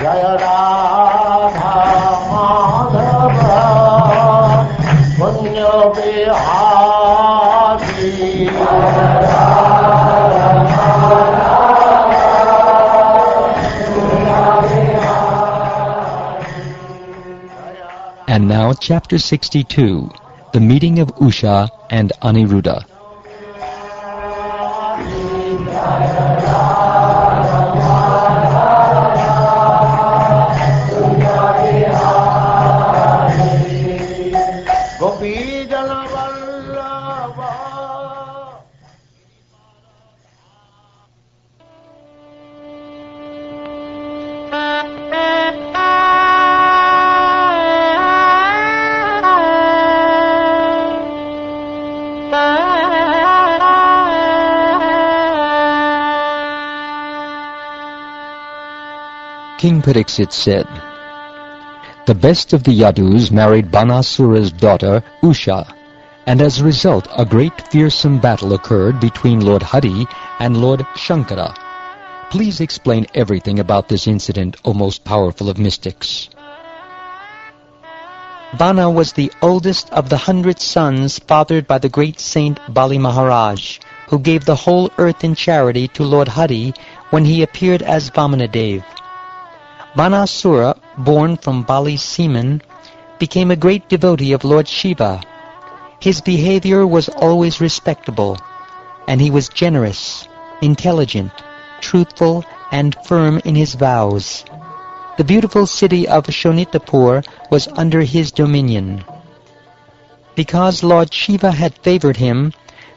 Jaya Radha Madhava Punya Bihari. And now chapter 62, the meeting of Usha and Aniruddha. King Pariksit said, "The best of the Yadus married Banasura's daughter, Usha, and as a result a great fearsome battle occurred between Lord Hari and Lord Shankara. Please explain everything about this incident, O most powerful of mystics." Bana was the oldest of the 100 sons fathered by the great saint Bali Maharaj, who gave the whole earth in charity to Lord Hari when he appeared as Vamanadev. Banasura, born from Bali's semen, became a great devotee of Lord Shiva. His behavior was always respectable, and he was generous, intelligent, truthful, and firm in his vows. The beautiful city of Shonitapur was under his dominion. Because Lord Shiva had favored him,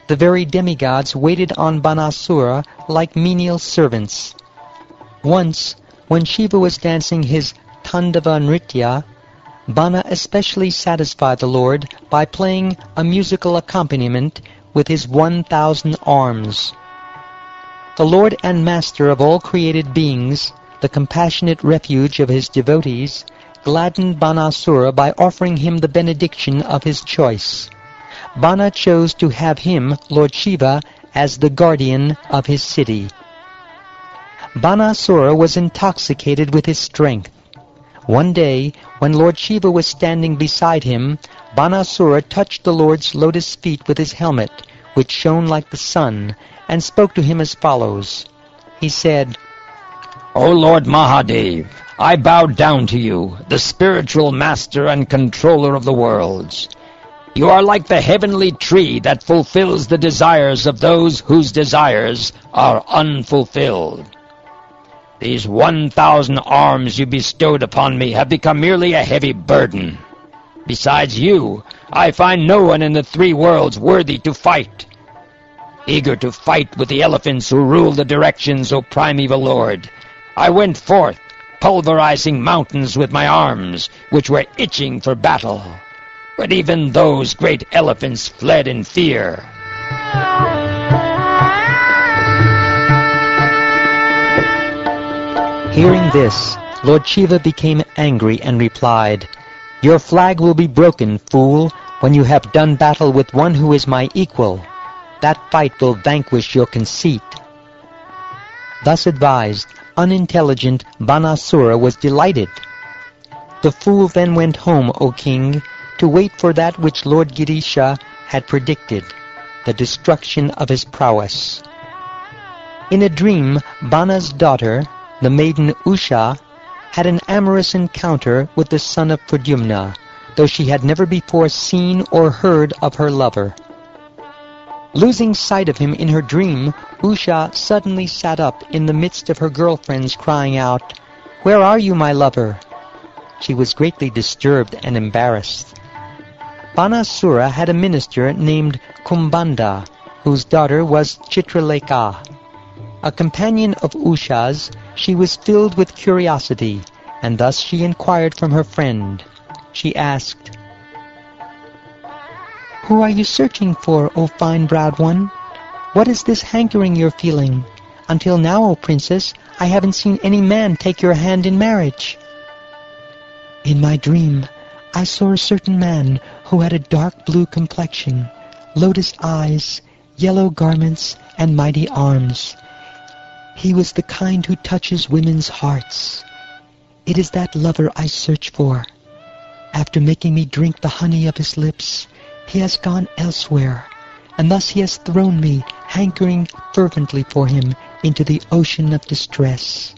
the very demigods waited on Banasura like menial servants. Once, when Shiva was dancing his Tandava Nritya, Bana especially satisfied the Lord by playing a musical accompaniment with his 1,000 arms. The Lord and Master of all created beings, the compassionate refuge of his devotees, gladdened Banasura by offering him the benediction of his choice. Bana chose to have him, Lord Shiva, as the guardian of his city. Banasura was intoxicated with his strength. One day, when Lord Shiva was standing beside him, Banasura touched the Lord's lotus feet with his helmet, which shone like the sun, and spoke to him as follows. He said, "O Lord Mahadev, I bow down to you, the spiritual master and controller of the worlds. You are like the heavenly tree that fulfills the desires of those whose desires are unfulfilled. These 1,000 arms you bestowed upon me have become merely a heavy burden. Besides you, I find no one in the 3 worlds worthy to fight. Eager to fight with the elephants who rule the directions, O primeval Lord, I went forth, pulverizing mountains with my arms, which were itching for battle. But even those great elephants fled in fear." Hearing this, Lord Shiva became angry and replied, "Your flag will be broken, fool, when you have done battle with one who is my equal. That fight will vanquish your conceit." Thus advised, unintelligent Banasura was delighted. The fool then went home, O king, to wait for that which Lord Girisha had predicted, the destruction of his prowess. In a dream, Bana's daughter, the maiden Usha, had an amorous encounter with the son of Pradyumna, though she had never before seen or heard of her lover. Losing sight of him in her dream, Usha suddenly sat up in the midst of her girlfriends, crying out, "Where are you, my lover?" She was greatly disturbed and embarrassed. Banasura had a minister named Kumbanda, whose daughter was Chitralekha. A companion of Usha's, she was filled with curiosity, and thus she inquired from her friend. She asked, "Who are you searching for, O fine-browed one? What is this hankering you're feeling? Until now, O princess, I haven't seen any man take your hand in marriage." "In my dream, I saw a certain man who had a dark blue complexion, lotus eyes, yellow garments, and mighty arms. He was the kind who touches women's hearts. It is that lover I search for. After making me drink the honey of his lips, he has gone elsewhere, and thus he has thrown me, hankering fervently for him, into the ocean of distress.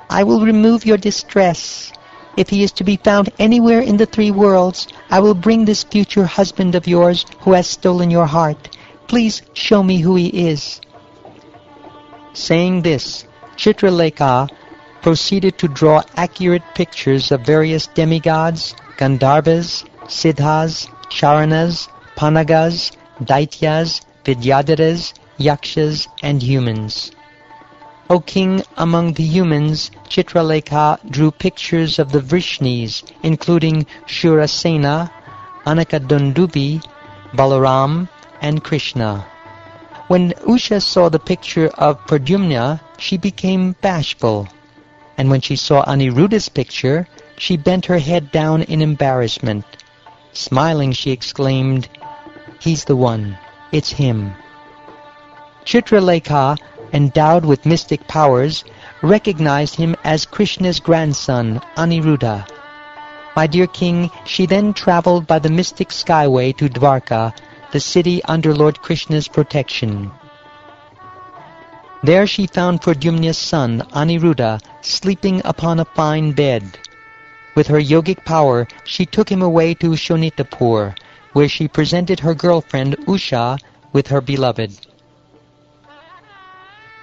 I will remove your distress. If he is to be found anywhere in the 3 worlds, I will bring this future husband of yours who has stolen your heart. Please show me who he is. Saying this, Chitralekha proceeded to draw accurate pictures of various demigods, Gandharvas, Siddhas, Charanas, Panagas, Daityas, Vidyadharas, Yakshas, and humans. O king, among the humans, Chitralekha drew pictures of the Vrishnis, including Shurasena, Anakadundubi, Balaram, and Krishna. When Usha saw the picture of Pradyumna, she became bashful, and when she saw Aniruddha's picture, she bent her head down in embarrassment. Smiling, she exclaimed, "He's the one. It's him." Chitralekha, endowed with mystic powers, recognized him as Krishna's grandson, Aniruddha. My dear king, she then traveled by the mystic skyway to Dwarka, the city under Lord Krishna's protection. There she found Pradyumna's son, Aniruddha, sleeping upon a fine bed. With her yogic power, she took him away to Shonitapur, where she presented her girlfriend, Usha, with her beloved.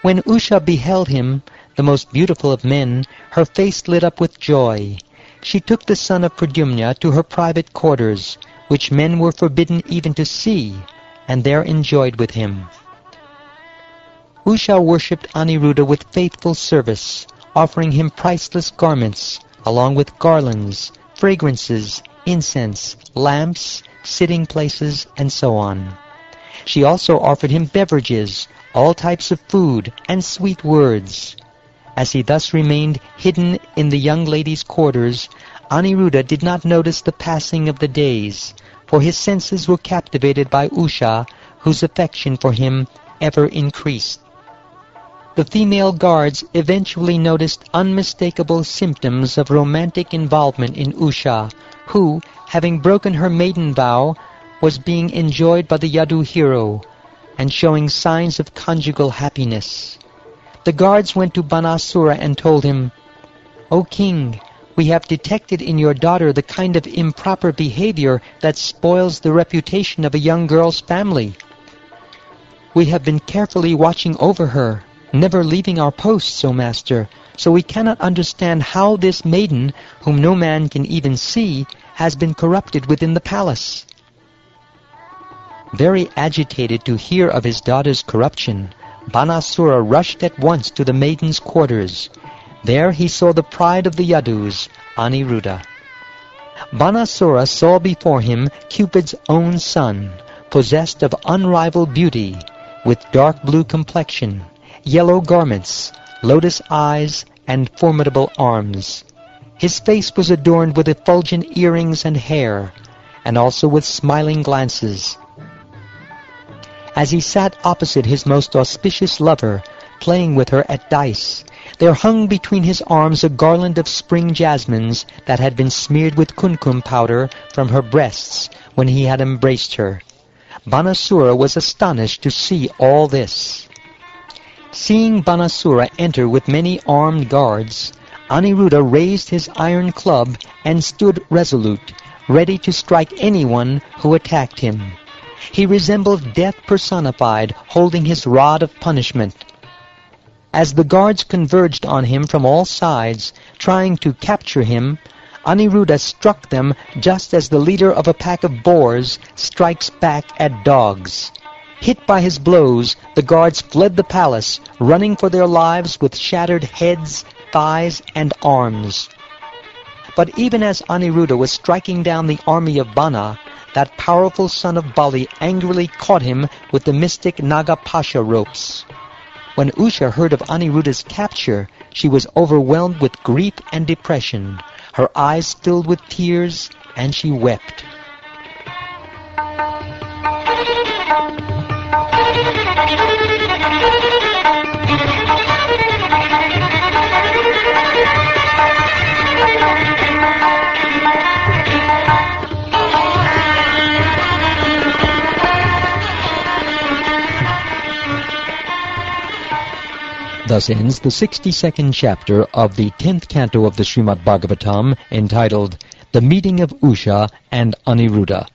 When Usha beheld him, the most beautiful of men, her face lit up with joy. She took the son of Pradyumna to her private quarters, which men were forbidden even to see, and there enjoyed with him. Usha worshipped Aniruddha with faithful service, offering him priceless garments, along with garlands, fragrances, incense, lamps, sitting places, and so on. She also offered him beverages, all types of food, and sweet words. As he thus remained hidden in the young lady's quarters, Aniruddha did not notice the passing of the days, for his senses were captivated by Usha, whose affection for him ever increased. The female guards eventually noticed unmistakable symptoms of romantic involvement in Usha, who, having broken her maiden vow, was being enjoyed by the Yadu hero, and showing signs of conjugal happiness. The guards went to Banasura and told him, "O king, we have detected in your daughter the kind of improper behavior that spoils the reputation of a young girl's family. We have been carefully watching over her, never leaving our posts, O master, so we cannot understand how this maiden, whom no man can even see, has been corrupted within the palace." Very agitated to hear of his daughter's corruption, Banasura rushed at once to the maiden's quarters. There he saw the pride of the Yadus, Aniruddha. Banasura saw before him Cupid's own son, possessed of unrivaled beauty, with dark blue complexion, yellow garments, lotus eyes, and formidable arms. His face was adorned with effulgent earrings and hair, and also with smiling glances. As he sat opposite his most auspicious lover, playing with her at dice, there hung between his arms a garland of spring jasmines that had been smeared with kumkum powder from her breasts when he had embraced her. Banasura was astonished to see all this. Seeing Banasura enter with many armed guards, Aniruddha raised his iron club and stood resolute, ready to strike anyone who attacked him. He resembled death personified, holding his rod of punishment. As the guards converged on him from all sides, trying to capture him, Aniruddha struck them just as the leader of a pack of boars strikes back at dogs. Hit by his blows, the guards fled the palace, running for their lives with shattered heads, thighs, and arms. But even as Aniruddha was striking down the army of Bana, that powerful son of Bali angrily caught him with the mystic Nagapasha ropes. When Usha heard of Aniruddha's capture, she was overwhelmed with grief and depression. Her eyes filled with tears, and she wept. Thus ends the 62nd chapter of the 10th canto of the Srimad Bhagavatam, entitled The Meeting of Usha and Aniruddha.